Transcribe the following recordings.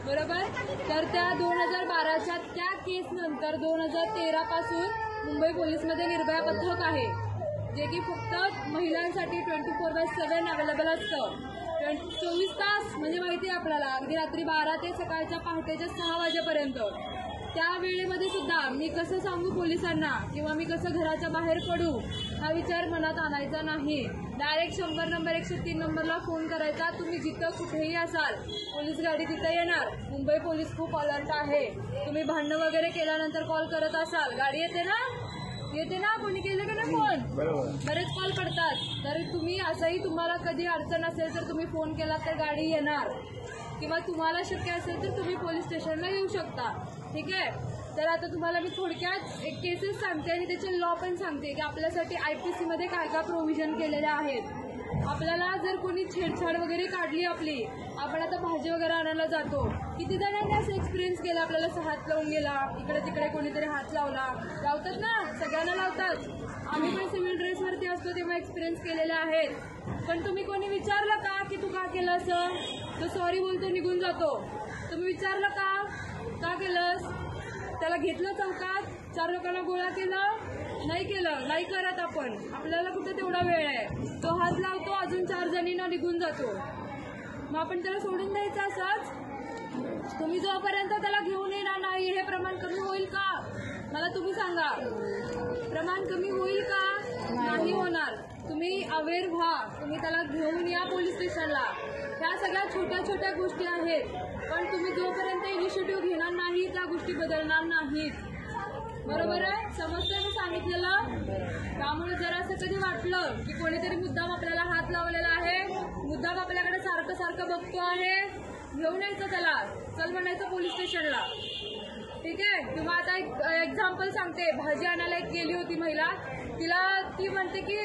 बरोबर. तर त्या 2012च्या त्या केस नंतर 2013 पासून मुंबई पोलीसमध्ये निर्भया पथक आहे, जे की फक्त महिलांसाठी 24/7 अवेलेबल असतं. 24 तास म्हणजे माहिती आहे आपल्याला, अगदी रात्री 12 ते सकाळच्या पहाटेच्या 6 वाजेपर्यंत. त्या वेळेमध्ये सुद्धा मी कसं सांगू पोलिसांना किंवा मी कसं घराच्या बाहेर पडू हा विचार मनात आणायचा नाही. डायरेक्ट 100 नंबर 103 नंबरला फोन करायचा. तुम्ही जिथं कुठेही असाल, पोलीस गाडी तिथं येणार. मुंबई पोलीस खूप अलर्ट आहे. तुम्ही भांडणं वगैरे केल्यानंतर कॉल करत असाल, गाडी येते ना कोणी केलं का नाही फोन, बरेच कॉल करतात. तर तुम्ही असंही तुम्हाला कधी अडचण असेल तर तुम्ही फोन केला तर गाडी येणार, किंवा तुम्हाला शक्य असेल तर तुम्ही पोलीस स्टेशनला येऊ शकता. ठीक आहे. तर आता तुम्हाला मी थोडक्यात एक केसेस सांगते आणि त्याचे लॉ पण सांगते की आपल्यासाठी IPC मध्ये काय काय प्रोव्हिजन केलेले आहेत. आपल्याला जर कोणी छेडछाड वगैरे काढली आपली, आपण आता भाजी वगैरे आणायला जातो, किती जणांनी असं एक्सपिरियन्स केला, आपल्याला हात लावून गेला, इकडे तिकडे कोणीतरी हात लावतात ना, सगळ्यांना लावतात. आम्ही पण सिव्हिल ड्रेसवरती असतो तेव्हा एक्सपिरियन्स केलेले आहेत. पण तुम्ही कोणी विचारलं का की तू का केलं असं? तो सॉरी बोलतो, निघून जातो. तुम्ही विचारलं का केलंस? त्याला घेतलं चौकात, 4 लोकांना गोळा केलं? नाही केलं, नाही करत आपण. आपल्याला कुठे तेवढा वेळ आहे. तो हात लावतो, अजून 4 जणींना निघून जातो. मग आपण त्याला सोडून द्यायचं असंच? तुम्ही जोपर्यंत त्याला घेऊन येणार नाही, हे प्रमाण कमी होईल का? मला तुम्ही सांगा, प्रमाण कमी होईल का? नाही होणार. तुम्ही अवेअर व्हा, तुम्ही त्याला घेऊन या पोलीस स्टेशनला. ह्या सगळ्या छोट्या छोट्या गोष्टी आहेत, पण तुम्ही जोपर्यंत इनिशिएटिव्ह घेणार नाही त्या गोष्टी बदलणार नाहीत. बरोबर आहे? समजतंय मी सांगितलेलं? त्यामुळे जर असं कधी वाटलं की कोणीतरी मुद्दाम आपल्याला हात लावलेला आहे, मुद्दाम आपल्याकडे सारखं सारखं बघतो आहे, घेऊन यायचं त्याला, चल म्हणायचं पोलीस स्टेशनला. ठीक आहे. किंवा आता एक एक्झाम्पल सांगते. भाजी आणायला एक गेली होती महिला, ती म्हणते की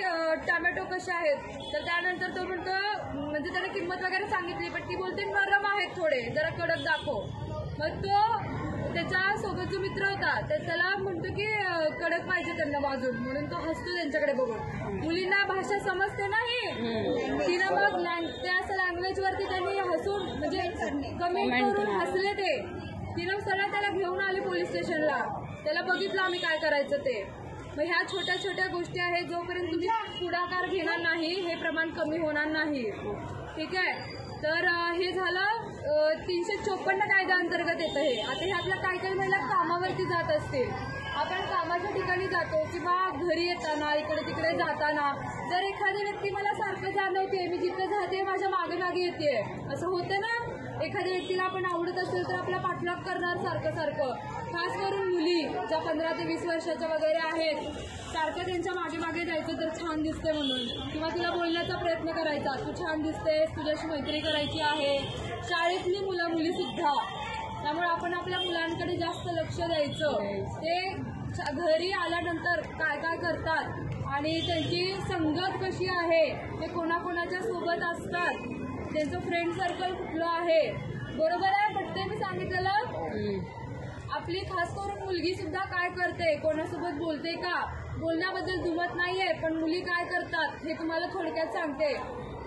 टोमॅटो कसे आहेत, तर त्यानंतर तो म्हणतो, म्हणजे त्याने किंमत वगैरे सांगितली, पण ती बोलते नरम आहेत थोडे, जरा कडक दाखव. मग तो त्याच्या सोबत जो मित्र होता त्याला म्हणतो की कडक पाहिजे त्यांना बाजून, म्हणून तो हसतो त्यांच्याकडे बघून. मुलींना भाषा समजते नाही, तिनं मग त्या लँग्वेज वरती त्यांनी हसून म्हणजे कमेंट करून हसले ते. तिनं सरळ त्याला घेऊन आले पोलीस स्टेशनला. त्याला बघितलं आम्ही काय करायचं ते. मग ह्या छोट्या छोट्या गोष्टी आहेत, जोपर्यंत तुम्ही पुढाकार घेणार नाही हे प्रमाण कमी होणार नाही. ठीक आहे. तर हे झालं 354 कायद्याअंतर्गत येतं हे. आता हे आपल्या काही महिला कामावरती जात असतील, आपण कामाच्या ठिकाणी जातो किंवा घरी येताना इकडे तिकडे जाताना जर एखादी व्यक्ती मला सारखं जाणवते, मी जिथं जाते माझ्या मागे मागे येते, असं होतं ना. एखाद्या व्यक्तीला आपण आवडत असेल तर आपला पाठलाग करणार सारखं सारखं. खास करून मुली ज्या 15 ते 20 वर्षाच्या वगैरे आहेत, सारखं त्यांच्या मागे मागे जायचं तर छान दिसते म्हणून, किंवा तिला बोलण्याचा प्रयत्न करायचा, तू छान दिसतेस, तुझ्याशी मैत्री करायची आहे. शाळेतली मुली सुद्धा. त्यामुळे आपण आपल्या मुलांकडे जास्त लक्ष द्यायचं. ते घरी आल्यानंतर काय काय करतात आणि त्यांची संगत कशी आहे, ते कोणाकोणाच्या सोबत असतात, त्यांचं फ्रेंड सर्कल कुठलं आहे. बरोबर आहे? पटतंय मी सांगितलेलं? आपली खास करून मुलगी सुद्धा काय करते, कोणासोबत बोलते का, बोलण्याबद्दल दुमत नाहीये, पण मुली काय करतात हे तुम्हाला थोडक्यात सांगते.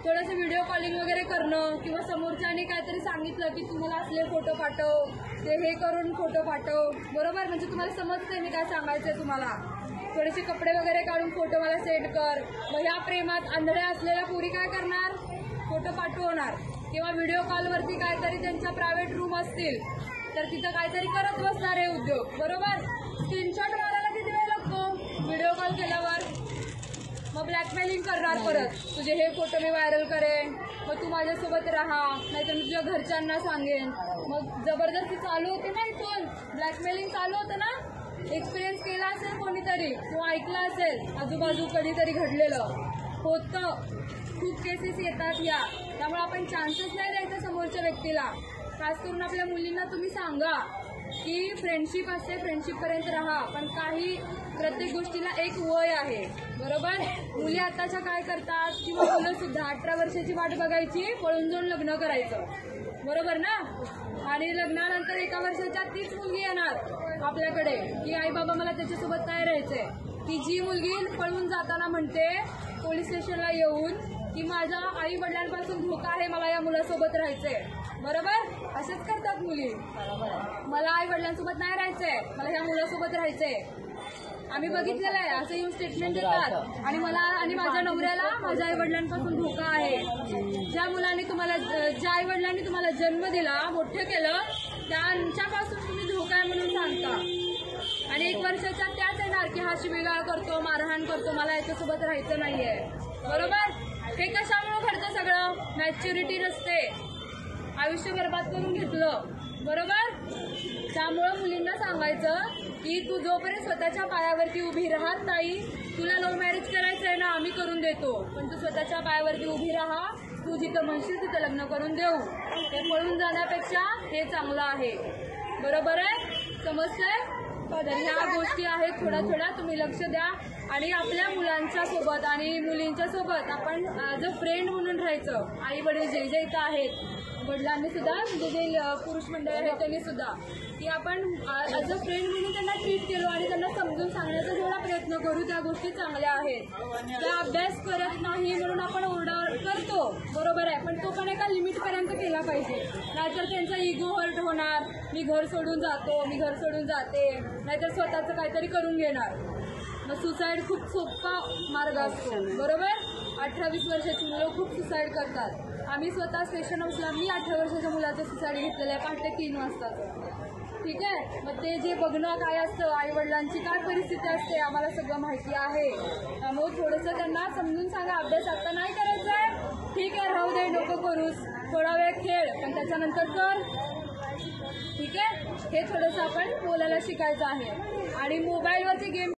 थोडंसं व्हिडिओ कॉलिंग वगैरे करणं, किंवा समोरच्याने काहीतरी सांगितलं की तुम्हाला असले फोटो पाठव, ते हे करून फोटो पाठव. बरोबर? म्हणजे तुम्हाला समजतंय मी काय सांगायचंय तुम्हाला. थोडेसे कपडे वगैरे काढून फोटो मला सेंड कर. मग ह्या प्रेमात आंधळ्या असलेल्या पोरी काय करणार, फोटो पाठवणार. किंवा व्हिडिओ कॉलवरती काहीतरी त्यांच्या प्रायव्हेट रूम असतील तर तिथं काहीतरी करत बसणार आहे उद्योग. बरोबर? स्क्रीनशॉट मारायला किती वेळ लागतो व्हिडिओ कॉल केल्यावर? मग ब्लॅकमेलिंग करणार परत, तुझे हे फोटो मी व्हायरल करेन, मग तू माझ्यासोबत राहा, नाहीतर मी तुझ्या घरच्यांना सांगेन. मग जबरदस्ती चालू होते ना, इथून ब्लॅकमेलिंग चालू होतं ना. एक्सपिरियन्स केला असेल कोणीतरी किंवा ऐकलं असेल आजूबाजू कधीतरी घडलेलं होतं. खूप केसेस येतात या. त्यामुळे आपण चान्सेस नाही द्यायचा समोरच्या व्यक्तीला. खास करून आपल्या मुलींना तुम्ही सांगा की फ्रेंडशिप असते, फ्रेंडशिपपर्यंत राहा, पण प्रत्येक गोष्टीला एक वय आहे. बरोबर? मुली आताच्या काय करतात, किंवा मुलं सुद्धा 18 वर्षाची वाट बघायची, पळून जाऊन लग्न करायचं. बरोबर ना? आणि लग्नानंतर 1 वर्षाच्या तीच मुलगी येणार आपल्याकडे की आई बाबा मला त्याच्यासोबत काय राहायचंय. ती जी मुलगी पळून जाताना म्हणते पोलीस स्टेशनला येऊन की माझ्या आई वडिलांपासून धोका आहे, मला या मुलासोबत राहायचंय. बरोबर? असंच करतात मुली. मुली. मला आई वडिलांसोबत नाही राहायचंय, मला ह्या मुलासोबत राहायचंय. आम्ही बघितलेलं आहे, असं येऊन स्टेटमेंट देतात आणि मला आणि माझ्या नवऱ्याला माझ्या आई वडिलांपासून धोका आहे. ज्या आई वडिलांनी तुम्हाला जन्म दिला, मोठं केलं, त्यांच्यापासून तुम्ही धोका आहे म्हणून सांगता. आणि 1 वर्षाच्या त्याच येणार की हा शिवीगाळ करतो, मारहाण करतो, मला याच्यासोबत राहायचं नाहीये. बरोबर? हे कशामुळे घडतं सगळं? मॅच्युरिटी नसते, आयुष्य बर्बाद करून घेतलं. बरोबर? त्यामुळं मुलींना सांगायचं की तू जोपर्यंत स्वतःच्या पायावरती उभी राहत नाही, तुला लव्ह मॅरेज करायचंय ना, आम्ही करून देतो, पण तू स्वतःच्या पायावरती उभी राहा. तू जिथं म्हणशील तिथं लग्न करून देऊ. ते पळून जाण्यापेक्षा हे चांगलं आहे. बरोबर आहे? समजतंय? तर ह्या गोष्टी आहेत, थोड्या तुम्ही लक्ष द्या. आणि आपल्या मुलांच्या सोबत आणि मुलींच्या सोबत आपण ॲज अ फ्रेंड म्हणून राहायचं. आई वडील जे इथं आहेत, वडिलांनी सुद्धा, म्हणजे जे पुरुष मंडळ आहेत त्यांनी सुद्धा, की आपण ॲज अ फ्रेंड म्हणून त्यांना ट्रीट केलो आणि त्यांना समजून सांगण्याचा जेवढा प्रयत्न करू त्या गोष्टी चांगल्या आहेत. त्या अभ्यास करत नाही म्हणून आपण ओरडा करतो, बरोबर आहे, पण तो पण एका लिमिटपर्यंत केला पाहिजे. नाहीतर त्यांचा इगो हर्ट होणार, मी घर सोडून जातो, मी घर सोडून जाते, नाहीतर स्वतःचं काहीतरी करून घेणार. मग सुसाईड खूप सोपा मार्ग असतो. बरोबर? 18-20 वर्षाची मुलं खूप सुसाईड करतात. आम्ही स्वतः स्टेशन हाऊसला मी 18 वर्षाच्या मुलाचं सुसाईड घेतलेलं आहे, पहाटे 3 वाजताचं. ठीक आहे? मग ते जे बघणं काय असतं, आई वडिलांची काय परिस्थिती असते, आम्हाला सगळं माहिती आहे. त्यामुळे थोडंसं त्यांना समजून सांगा, अभ्यास आता नाही करायचा आहे, ठीक आहे, राहू दे, नको करूस, थोडा वेळ खेळ, पण त्याच्यानंतर कर. ठीक आहे? हे थोडंसं आपण बोलायला शिकायचं आहे. आणि मोबाईलवरचे गेम